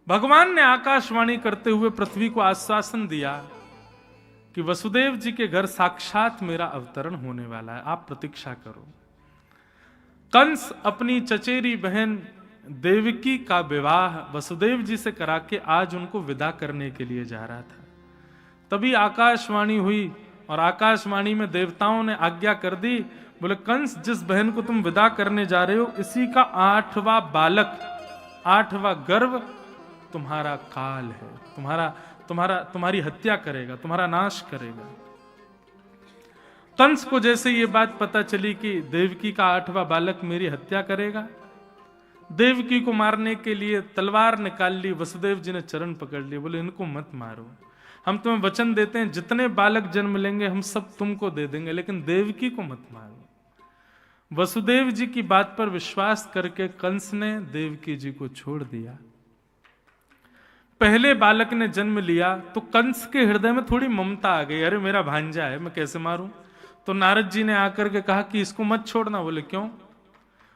भगवान ने आकाशवाणी करते हुए पृथ्वी को आश्वासन दिया कि वसुदेव जी के घर साक्षात मेरा अवतरण होने वाला है, आप प्रतीक्षा करो। कंस अपनी चचेरी बहन देवकी का विवाह वसुदेव जी से करा के आज उनको विदा करने के लिए जा रहा था। तभी आकाशवाणी हुई और आकाशवाणी में देवताओं ने आज्ञा कर दी, बोले कंस जिस बहन को तुम विदा करने जा रहे हो इसी का 8वां बालक, 8वां गर्भ तुम्हारा काल है, तुम्हारी हत्या करेगा, तुम्हारा नाश करेगा। कंस को जैसे ये बात पता चली कि देवकी का 8वां बालक मेरी हत्या करेगा, देवकी को मारने के लिए तलवार निकाल ली। वसुदेव जी ने चरण पकड़ लिए, बोले इनको मत मारो, हम तुम्हें वचन देते हैं जितने बालक जन्म लेंगे हम सब तुमको दे देंगे, लेकिन देवकी को मत मारो। वसुदेव जी की बात पर विश्वास करके कंस ने देवकी जी को छोड़ दिया। पहले बालक ने जन्म लिया तो कंस के हृदय में थोड़ी ममता आ गई, अरे मेरा भांजा है, मैं कैसे मारूं। तो नारद जी ने आकर के कहा कि इसको मत छोड़ना। बोले क्यों?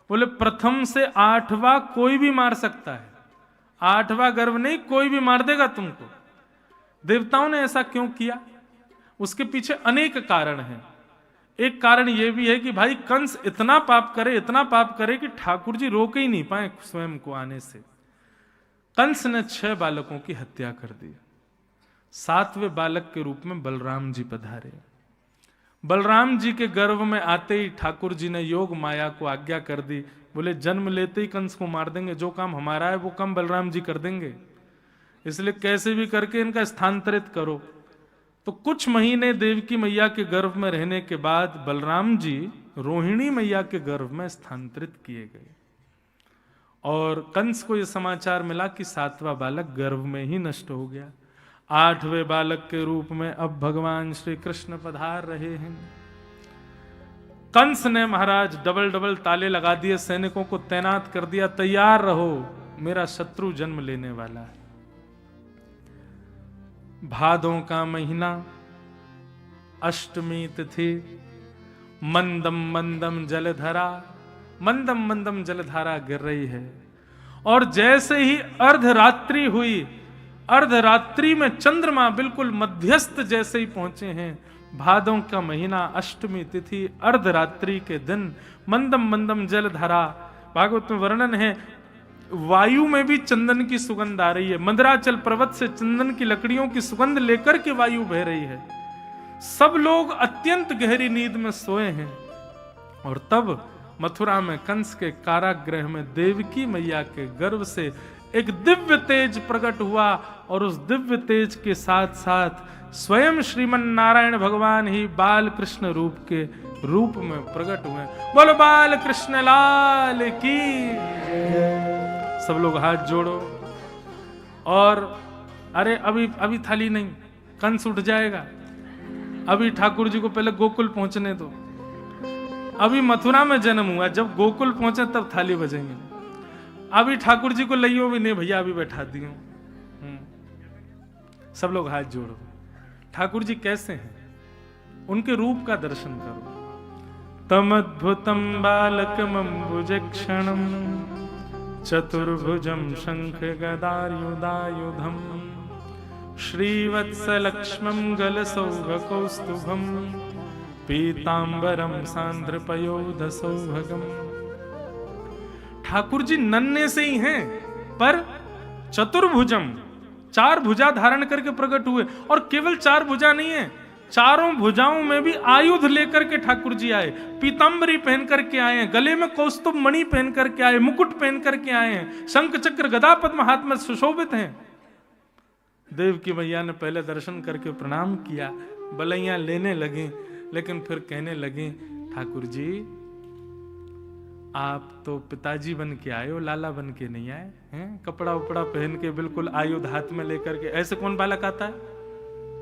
बोले प्रथम से 8वां कोई भी मार सकता है, 8वां गर्भ नहीं, कोई भी मार देगा तुमको। देवताओं ने ऐसा क्यों किया? उसके पीछे अनेक कारण हैं। एक कारण यह भी है कि भाई कंस इतना पाप करे कि ठाकुर जी रोक ही नहीं पाए स्वयं को आने से। कंस ने 6 बालकों की हत्या कर दी। 7वें बालक के रूप में बलराम जी पधारे। बलराम जी के गर्भ में आते ही ठाकुर जी ने योग माया को आज्ञा कर दी, बोले जन्म लेते ही कंस को मार देंगे, जो काम हमारा है वो काम बलराम जी कर देंगे, इसलिए कैसे भी करके इनका स्थानांतरित करो। तो कुछ महीने देवकी मैया के गर्भ में रहने के बाद बलराम जी रोहिणी मैया के गर्भ में स्थानांतरित किए गए और कंस को यह समाचार मिला कि 7वां बालक गर्भ में ही नष्ट हो गया। 8वें बालक के रूप में अब भगवान श्री कृष्ण पधार रहे हैं। कंस ने महाराज डबल ताले लगा दिए, सैनिकों को तैनात कर दिया, तैयार रहो मेरा शत्रु जन्म लेने वाला है। भादों का महीना, अष्टमी तिथि, मंदम मंदम जलधारा, मंदम मंदम जलधारा गिर रही है और जैसे ही अर्धरात्रि हुई, अर्धरात्रि में चंद्रमा बिल्कुल मध्यस्थ जैसे ही पहुंचे हैं। भादों का महीना, अष्टमी तिथि, अर्धरात्रि के दिन, मंदम मंदम जलधारा। भागवत में वर्णन है वायु में भी चंदन की सुगंध आ रही है, मंदराचल पर्वत से चंदन की लकड़ियों की सुगंध लेकर के वायु बह रही है। सब लोग अत्यंत गहरी नींद में सोए हैं और तब मथुरा में कंस के कारागृह में देवकी मैया के गर्भ से एक दिव्य तेज प्रकट हुआ और उस दिव्य तेज के साथ साथ स्वयं श्रीमन नारायण भगवान ही बाल कृष्ण रूप में प्रकट हुए। बोलो बाल कृष्ण लाल की। सब लोग हाथ जोड़ो और अरे अभी थाली नहीं, कंस उठ जाएगा, अभी ठाकुर जी को पहले गोकुल पहुंचने दो। अभी मथुरा में जन्म हुआ, जब गोकुल पहुंचे तब थाली बजेंगे। अभी ठाकुर जी को लइयो भी नहीं भैया, अभी बैठा दियो। सब लोग हाथ जोड़ो। ठाकुर जी कैसे हैं, उनके रूप का दर्शन करो। तमद्भुतम बालकमंबुजक्षणम चतुर्भुजम शंख गदायुधायुधम श्रीवत्सलक्ष्मं गलसौभकौस्तुभम पीतांबरम सांद्रपयोधसौभगम। ठाकुर जी नन्हे से ही हैं पर चतुर्भुजम, 4 भुजा धारण करके प्रकट हुए। और केवल 4 भुजा नहीं है, चारों भुजाओं में भी आयुध लेकर के ठाकुर जी आए। पीतांबरी पहन करके आए हैं, गले में कौस्तुभ मणि पहन करके आए, मुकुट पहन करके आए हैं, शंख चक्र गदा पद्म हाथ में सुशोभित हैं। देवकी मैया ने पहले दर्शन करके प्रणाम किया, बलैया लेने लगे, लेकिन फिर कहने लगे ठाकुर जी आप तो पिताजी बन के आए हो, लाला बन के नहीं आए हैं। कपड़ा उपड़ा पहन के बिल्कुल आयुध हाथ में लेकर के, ऐसे कौन बालक आता है?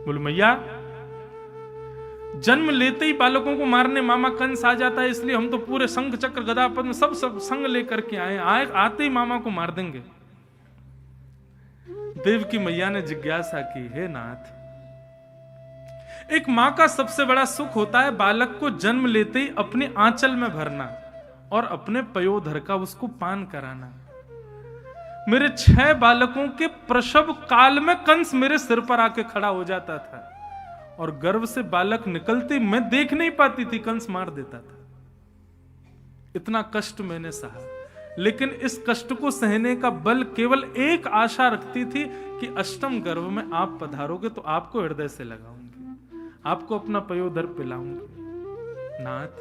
बोले मैया जन्म लेते ही बालकों को मारने मामा कंस आ जाता है, इसलिए हम तो पूरे शंख चक्र गदा पद्म सब संग लेकर के आते ही मामा को मार देंगे। देवकी मैया ने जिज्ञासा की, हे नाथ, एक मां का सबसे बड़ा सुख होता है बालक को जन्म लेते ही अपने आंचल में भरना और अपने पयोधर का उसको पान कराना। मेरे 6 बालकों के प्रसव काल में कंस मेरे सिर पर आके खड़ा हो जाता था और गर्भ से बालक निकलते मैं देख नहीं पाती थी, कंस मार देता था। इतना कष्ट मैंने सहा, लेकिन इस कष्ट को सहने का बल केवल एक आशा रखती थी कि अष्टम गर्भ में आप पधारोगे तो आपको हृदय से लगाऊंगी, आपको अपना पयोदर पिलाऊंगी। नाथ,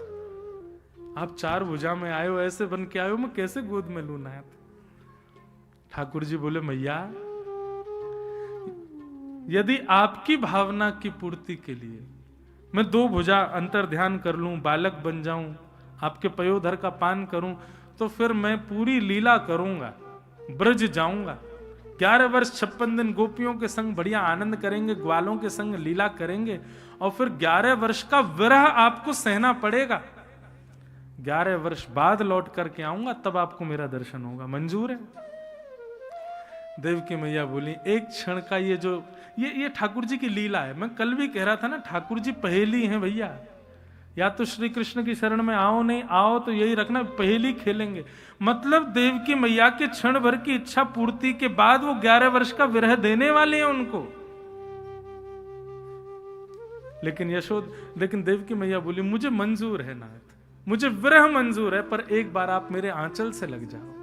आप 4 भुजा में आए हो, ऐसे बन के आए हो, मैं कैसे गोद में लूं नाथ? ठाकुर जी बोले, मैया, यदि आपकी भावना की पूर्ति के लिए मैं 2 भुजा अंतर ध्यान कर लूं, बालक बन जाऊं, आपके पयोधर का पान करूं, तो फिर मैं पूरी लीला करूंगा, ब्रज जाऊंगा, 11 वर्ष 56 दिन गोपियों के संग बढ़िया आनंद करेंगे, ग्वालों के संग लीला करेंगे, और फिर 11 वर्ष का विरह आपको सहना पड़ेगा। 11 वर्ष बाद लौट करके आऊंगा, तब आपको मेरा दर्शन होगा, मंजूर है? देवकी मैया बोली, एक क्षण का ये ठाकुर जी की लीला है। मैं कल भी कह रहा था ना, ठाकुर जी पहेली हैं भैया। या तो श्री कृष्ण की शरण में आओ, नहीं आओ तो यही रखना, पहेली खेलेंगे। मतलब देवकी मैया के क्षण भर की इच्छा पूर्ति के बाद वो 11 वर्ष का विरह देने वाले हैं उनको। लेकिन देवकी मैया बोली, मुझे मंजूर है नाथ, मुझे विरह मंजूर है, पर एक बार आप मेरे आंचल से लग जाओ।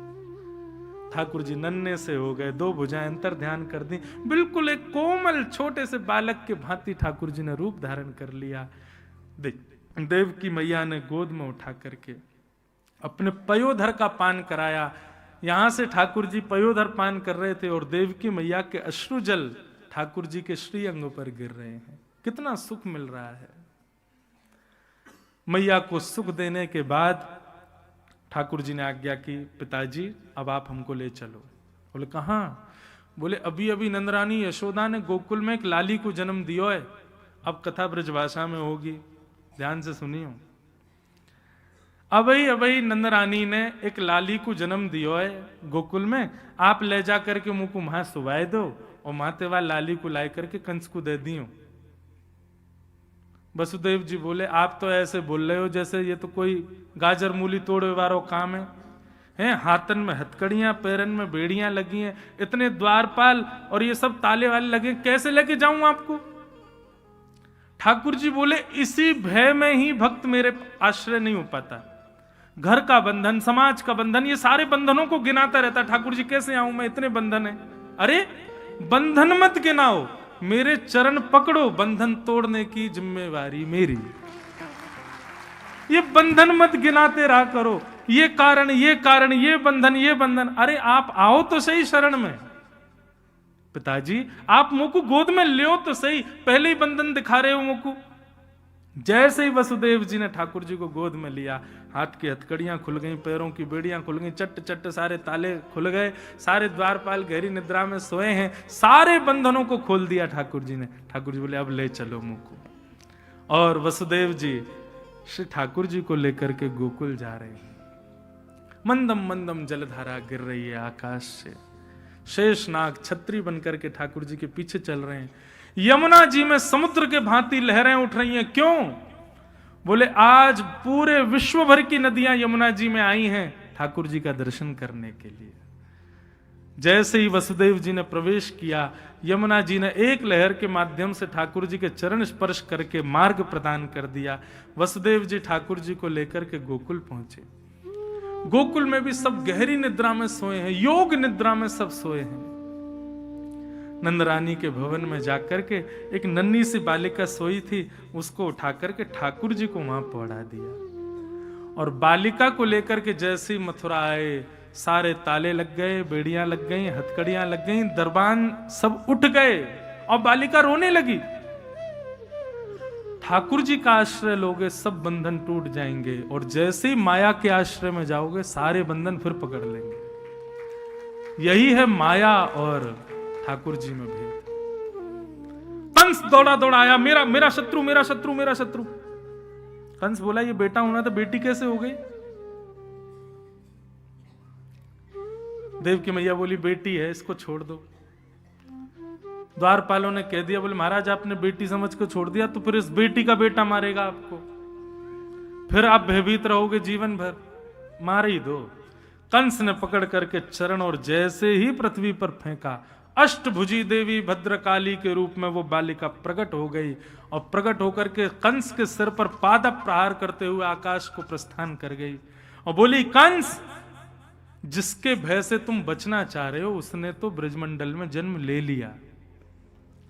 ठाकुर जी नन्हे से हो गए, 2 भुजाएं अंतर ध्यान कर दी, बिल्कुल एक कोमल छोटे से बालक के भांति ठाकुर जी ने रूप धारण कर लिया। देवकी मैया ने गोद में उठा करके अपने पयोधर का पान कराया। यहां से ठाकुर जी पयोधर पान कर रहे थे और देवकी मैया के अश्रु जल ठाकुर जी के श्री अंगों पर गिर रहे हैं। कितना सुख मिल रहा है। मैया को सुख देने के बाद ठाकुर जी ने आज्ञा की, पिताजी अब आप हमको ले चलो। बोले, कहां? बोले, अभी अभी नंदरानी यशोदा ने गोकुल में एक लाली को जन्म दियो है। अब कथा ब्रजभाषा में होगी, ध्यान से सुनियो। अबई नंदरानी ने एक लाली को जन्म दियो है गोकुल में, आप ले जा करके मुंह को वहां सुवाए दो और माते वाल लाली को ला करके कंस को दे दियो। वसुदेव जी बोले, आप तो ऐसे बोल रहे हो जैसे ये तो कोई गाजर मूली तोड़े वालों काम है। हाथन में हथकड़ियां, पैरन में बेड़ियां लगी हैं, इतने द्वारपाल और ये सब ताले वाले लगे, कैसे लेके जाऊं आपको? ठाकुर जी बोले, इसी भय में ही भक्त मेरे आश्रय नहीं हो पाता। घर का बंधन, समाज का बंधन, ये सारे बंधनों को गिनाता रहता। ठाकुर जी कैसे आऊं मैं, इतने बंधन है। अरे बंधन मत गिनाओ, मेरे चरण पकड़ो, बंधन तोड़ने की जिम्मेवारी मेरी। ये बंधन मत गिनाते रहा करो, ये कारण, ये बंधन। अरे आप आओ तो सही शरण में। पिताजी आप मुझको गोद में लियो तो सही, पहले ही बंधन दिखा रहे हो मुझको। जैसे ही वसुदेव जी ने ठाकुर जी को गोद में लिया, हाथ की हथकड़ियां खुल गईं, पैरों की बेड़ियां खुल गईं, चट चट सारे ताले खुल गए, सारे द्वारपाल गहरी निद्रा में सोए हैं, सारे बंधनों को खोल दिया ठाकुर जी ने। ठाकुर जी बोले, अब ले चलो मुझको। और वसुदेव जी श्री ठाकुर जी को लेकर के गोकुल जा रहे हैं। मंदम मंदम जलधारा गिर रही है आकाश से। शेषनाग छत्री बनकर के ठाकुर जी के पीछे चल रहे हैं। यमुना जी में समुद्र के भांति लहरें उठ रही हैं। क्यों? बोले, आज पूरे विश्व भर की नदियां यमुना जी में आई हैं ठाकुर जी का दर्शन करने के लिए। जैसे ही वसुदेव जी ने प्रवेश किया, यमुना जी ने एक लहर के माध्यम से ठाकुर जी के चरण स्पर्श करके मार्ग प्रदान कर दिया। वसुदेव जी ठाकुर जी को लेकर के गोकुल पहुंचे। गोकुल में भी सब गहरी निद्रा में सोए हैं, योग निद्रा में सब सोए हैं। नंदरानी के भवन में जाकर के एक नन्ही सी बालिका सोई थी, उसको उठा करके ठाकुर जी को वहां पड़ा दिया। और बालिका को लेकर के जैसे ही मथुरा आए, सारे ताले लग गए, बेड़ियां लग गई, हथकड़ियां लग गई, दरबान सब उठ गए और बालिका रोने लगी। ठाकुर जी का आश्रय लोगे, सब बंधन टूट जाएंगे, और जैसे ही माया के आश्रय में जाओगे, सारे बंधन फिर पकड़ लेंगे। यही है माया और ठाकुर जी में भेद। कंस दौड़ा दौड़ा आया, मेरा शत्रु, मेरा शत्रु, मेरा शत्रु। कंस बोला, ये बेटा होना तो बेटी कैसे हो गई? देव की मैया बोली, बेटी है, इसको छोड़ दो। द्वारपालों ने कह दिया, बोले महाराज आपने बेटी समझ को छोड़ दिया तो फिर इस बेटी का बेटा मारेगा आपको, फिर आप भयभीत रहोगे जीवन भर, मार ही दो। कंस ने पकड़ करके चरण और जैसे ही पृथ्वी पर फेंका, अष्टभुजी देवी भद्रकाली के रूप में वो बालिका प्रकट हो गई और प्रकट होकर के कंस के सिर पर पाद प्रहार करते हुए आकाश को प्रस्थान कर गई और बोली, कंस, जिसके भय से तुम बचना चाह रहे हो उसने तो ब्रजमंडल में जन्म ले लिया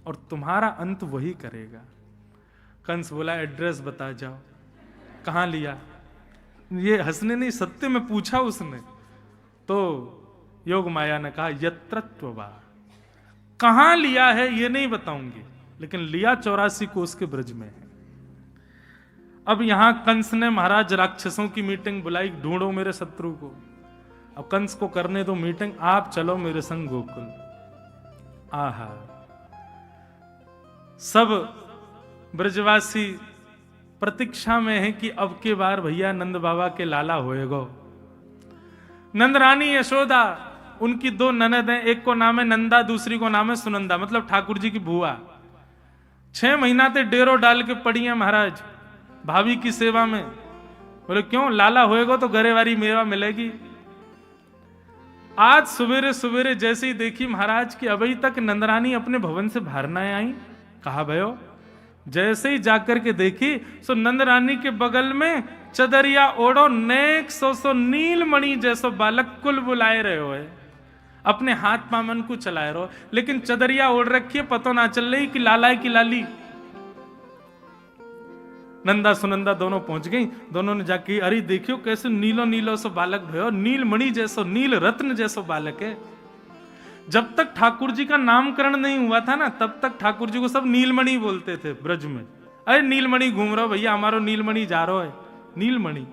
और तुम्हारा अंत वही करेगा। कंस बोला, एड्रेस बता जाओ, कहां लिया? ये हंसने नहीं, सत्य में पूछा उसने। तो योग माया ने कहा, यत्रत्ववा, कहां लिया है ये नहीं बताऊंगी, लेकिन लिया 84 कोस के ब्रज में है। अब यहां कंस ने महाराज राक्षसों की मीटिंग बुलाई, ढूंढो मेरे शत्रु को। अब कंस को करने दो मीटिंग, आप चलो मेरे संग गोकुल। आहा, सब ब्रजवासी प्रतीक्षा में है कि अब के बार भैया नंद बाबा के लाला होएगो। नंद रानी यशोदा, उनकी 2 ननद हैं, एक को नाम है नंदा, दूसरी को नाम है सुनंदा, मतलब ठाकुर जी की बुआ। 6 महीना ते डेरो डाल के पड़ी है महाराज भाभी की सेवा में। बोले क्यों? लाला होएगा तो गरेवारी मेवा मिलेगी। आज सवेरे सवेरे जैसे ही देखी महाराज की अभी तक नंदरानी अपने भवन से बाहर ना आई। कहा भयो, जैसे ही जाकर के देखी सो नंदरानी के बगल में चदरिया ओढ़ो नेक सो नीलमणि जैसो बालक कुल बुलाए रहे हो, अपने हाथ पामन को चलाए रहो, लेकिन चदरिया ओढ़ रखी है, पतो ना चल रही कि लाला है कि लाली। नंदा सुनंदा दोनों पहुंच गई, दोनों ने जाके, अरे देखियो कैसे नीलो नीलो सो बालक भयो, नीलमणि जैसो, नील रत्न जैसो बालक है। जब तक ठाकुर जी का नामकरण नहीं हुआ था ना, तब तक ठाकुर जी को सब नीलमणि बोलते थे ब्रज में। अरे नीलमणि घूम रहा भैया, हमारो नीलमणि जा रहा है, नीलमणि।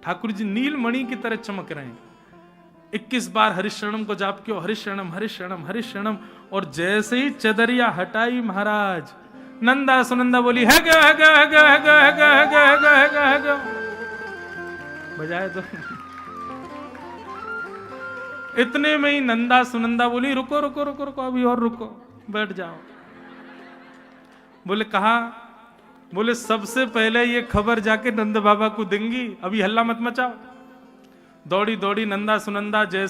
ठाकुर जी नीलमणि की तरह चमक रहे हैं। 21 बार हरिशरणम को जाप किया, हरिशरणम हरिशरणम हरिशरणम, और जैसे ही चदरिया हटाई महाराज, नंदा सुनंदा बोली, है गया है गया है गया है गया है गया है गया है गया है गया है गया, बजाए तो इतने में ही नंदा सुनंदा बोली, रुको रुको रुको रुको, अभी और रुको, बैठ जाओ। बोले कहा? बोले सबसे पहले ये खबर जाके नंद बाबा को देंगी, अभी हल्ला मत मचाओ। दौड़ी दौड़ी नंदा सुनंदा जैसे